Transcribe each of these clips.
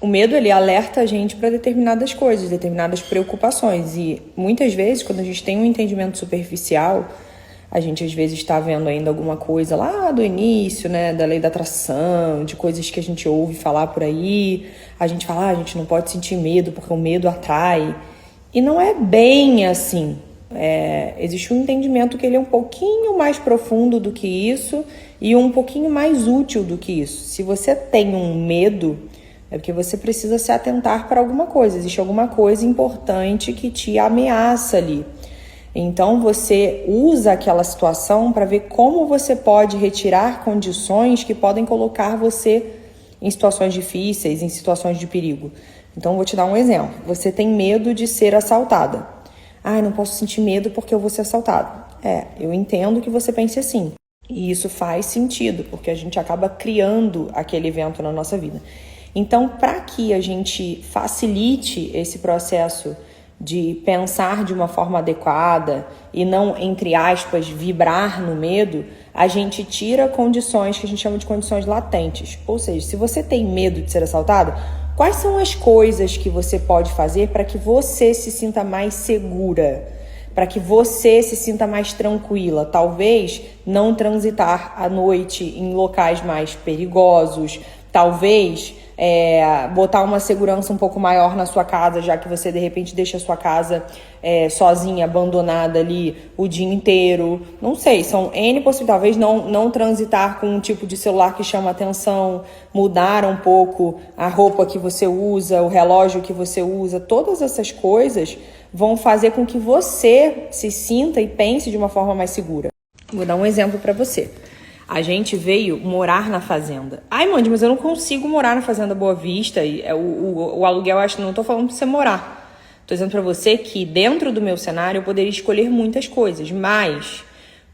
O medo, ele alerta a gente para determinadas coisas, determinadas preocupações. E muitas vezes, quando a gente tem um entendimento superficial, a gente às vezes está vendo ainda alguma coisa lá do início, né, da lei da atração, de coisas que a gente ouve falar por aí. A gente fala, a gente não pode sentir medo porque o medo atrai. E não é bem assim. Existe um entendimento que ele é um pouquinho mais profundo do que isso e um pouquinho mais útil do que isso. Se você tem um medo, é porque você precisa se atentar para alguma coisa. Existe alguma coisa importante que te ameaça ali. Então você usa aquela situação para ver como você pode retirar condições que podem colocar você em situações difíceis, em situações de perigo. Então vou te dar um exemplo. Você tem medo de ser assaltada. Não posso sentir medo porque eu vou ser assaltada. Eu entendo que você pense assim. E isso faz sentido, porque a gente acaba criando aquele evento na nossa vida. Então, para que a gente facilite esse processo de pensar de uma forma adequada e não, entre aspas, vibrar no medo, a gente tira condições que a gente chama de condições latentes. Ou seja, se você tem medo de ser assaltado, quais são as coisas que você pode fazer para que você se sinta mais segura? Para que você se sinta mais tranquila? Talvez não transitar à noite em locais mais perigosos. Talvez botar uma segurança um pouco maior na sua casa, já que você de repente deixa a sua casa sozinha, abandonada ali o dia inteiro. Não sei, são N possibilidades. Talvez não transitar com um tipo de celular que chama atenção, mudar um pouco a roupa que você usa, o relógio que você usa. Todas essas coisas vão fazer com que você se sinta e pense de uma forma mais segura. Vou dar um exemplo para você. A gente veio morar na fazenda. Mãe, mas eu não consigo morar na Fazenda Boa Vista. E o aluguel, acho que não tô falando pra você morar. Tô dizendo pra você que dentro do meu cenário eu poderia escolher muitas coisas. Mas,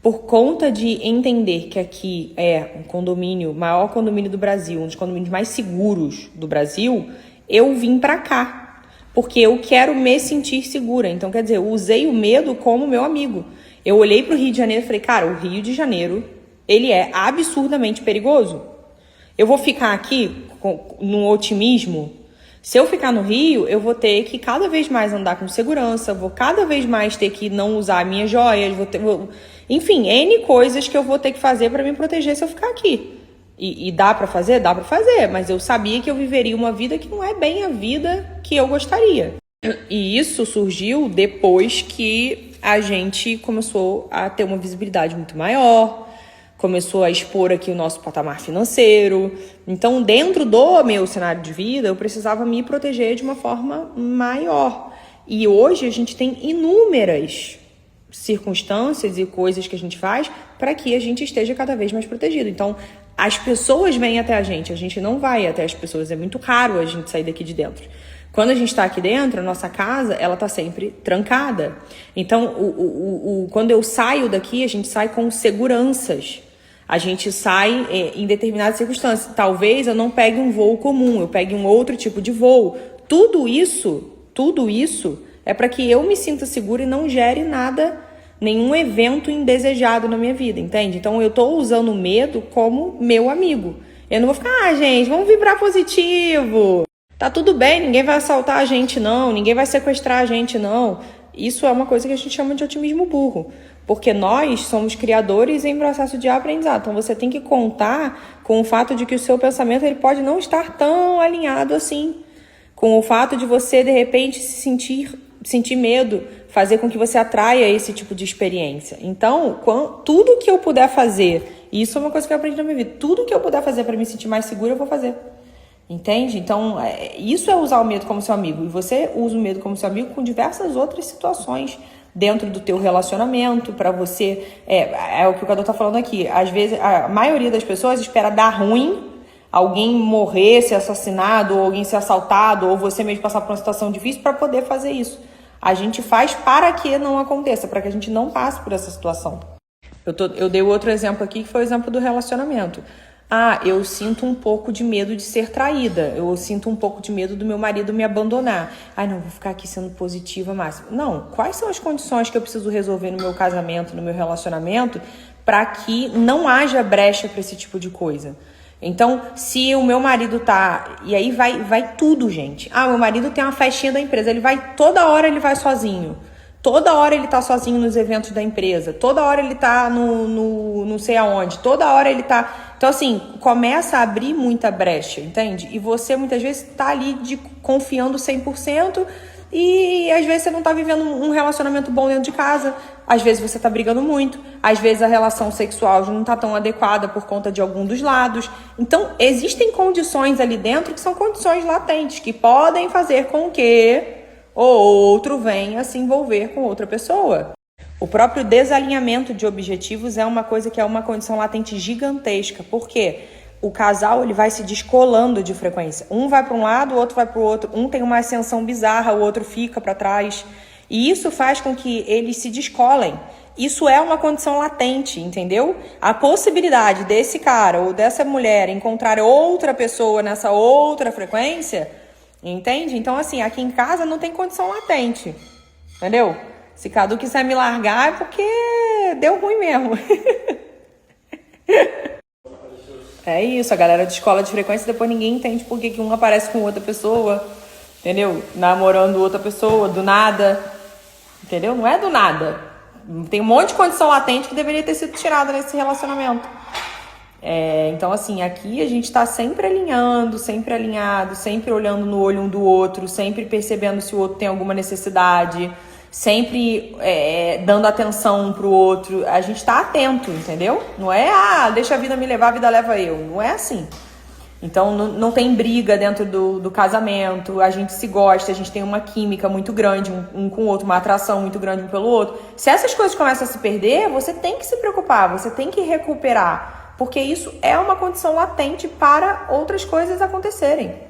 por conta de entender que aqui é um condomínio, maior condomínio do Brasil, um dos condomínios mais seguros do Brasil, eu vim pra cá. Porque eu quero me sentir segura. Então, quer dizer, eu usei o medo como meu amigo. Eu olhei pro Rio de Janeiro e falei, cara, o Rio de Janeiro, ele é absurdamente perigoso. Eu vou ficar aqui num otimismo. Se eu ficar no Rio, eu vou ter que cada vez mais andar com segurança, vou cada vez mais ter que não usar minhas joias, enfim, N coisas que eu vou ter que fazer para me proteger se eu ficar aqui. E dá para fazer? Dá para fazer, mas eu sabia que eu viveria uma vida que não é bem a vida que eu gostaria. E isso surgiu depois que a gente começou a ter uma visibilidade muito maior, começou a expor aqui o nosso patamar financeiro. Então, dentro do meu cenário de vida, eu precisava me proteger de uma forma maior. E hoje a gente tem inúmeras circunstâncias e coisas que a gente faz para que a gente esteja cada vez mais protegido. Então, as pessoas vêm até a gente não vai até as pessoas. É muito raro a gente sair daqui de dentro. Quando a gente está aqui dentro, a nossa casa, ela está sempre trancada. Então, quando eu saio daqui, a gente sai com seguranças. A gente sai em determinadas circunstâncias. Talvez eu não pegue um voo comum, eu pegue um outro tipo de voo. Tudo isso é para que eu me sinta segura e não gere nada, nenhum evento indesejado na minha vida, entende? Então eu estou usando o medo como meu amigo. Eu não vou ficar, gente, vamos vibrar positivo. Tá tudo bem, ninguém vai assaltar a gente não, ninguém vai sequestrar a gente não. Isso é uma coisa que a gente chama de otimismo burro. Porque nós somos criadores em processo de aprendizado. Então você tem que contar com o fato de que o seu pensamento ele pode não estar tão alinhado assim. Com o fato de você, de repente, sentir medo, fazer com que você atraia esse tipo de experiência. Então, tudo que eu puder fazer, e isso é uma coisa que eu aprendi na minha vida, tudo que eu puder fazer para me sentir mais segura, eu vou fazer. Entende? Então, isso é usar o medo como seu amigo. E você usa o medo como seu amigo com diversas outras situações dentro do teu relacionamento, para você... É o que o Cadu tá falando aqui. Às vezes, a maioria das pessoas espera dar ruim, alguém morrer, ser assassinado, ou alguém ser assaltado, ou você mesmo passar por uma situação difícil para poder fazer isso. A gente faz para que não aconteça, para que a gente não passe por essa situação. Eu dei outro exemplo aqui, que foi o exemplo do relacionamento. Eu sinto um pouco de medo de ser traída. Eu sinto um pouco de medo do meu marido me abandonar. Não, vou ficar aqui sendo positiva máxima. Não, quais são as condições que eu preciso resolver no meu casamento, no meu relacionamento, para que não haja brecha para esse tipo de coisa? Então, se o meu marido tá... E aí vai tudo, gente. Ah, meu marido tem uma festinha da empresa. Toda hora ele vai sozinho. Toda hora ele tá sozinho nos eventos da empresa. Toda hora ele tá no não sei aonde. Toda hora ele tá... Então, assim, começa a abrir muita brecha, entende? E você, muitas vezes, tá ali confiando 100%. E às vezes você não tá vivendo um relacionamento bom dentro de casa. Às vezes você tá brigando muito. Às vezes a relação sexual já não tá tão adequada por conta de algum dos lados. Então, existem condições ali dentro que são condições latentes, que podem fazer com que o outro venha se envolver com outra pessoa. O próprio desalinhamento de objetivos é uma coisa que é uma condição latente gigantesca. Por quê? O casal ele vai se descolando de frequência. Um vai para um lado, o outro vai para o outro. Um tem uma ascensão bizarra, o outro fica para trás. E isso faz com que eles se descolem. Isso é uma condição latente, entendeu? A possibilidade desse cara ou dessa mulher encontrar outra pessoa nessa outra frequência, entende? Então, assim, aqui em casa não tem condição latente, entendeu? Se Cadu quiser me largar é porque deu ruim mesmo. É isso, a galera de escola de frequência, depois ninguém entende por que um aparece com outra pessoa, entendeu? Namorando outra pessoa, do nada, entendeu? Não é do nada. Tem um monte de condição latente que deveria ter sido tirada nesse relacionamento. Então, assim, aqui a gente tá sempre alinhando, sempre alinhado, sempre olhando no olho um do outro, sempre percebendo se o outro tem alguma necessidade, sempre dando atenção um pro outro. A gente tá atento, entendeu? Não é, deixa a vida me levar, a vida leva eu. Não é assim. Então, não tem briga dentro do casamento, a gente se gosta, a gente tem uma química muito grande um com o outro, uma atração muito grande um pelo outro. Se essas coisas começam a se perder, você tem que se preocupar, você tem que recuperar, porque isso é uma condição latente para outras coisas acontecerem.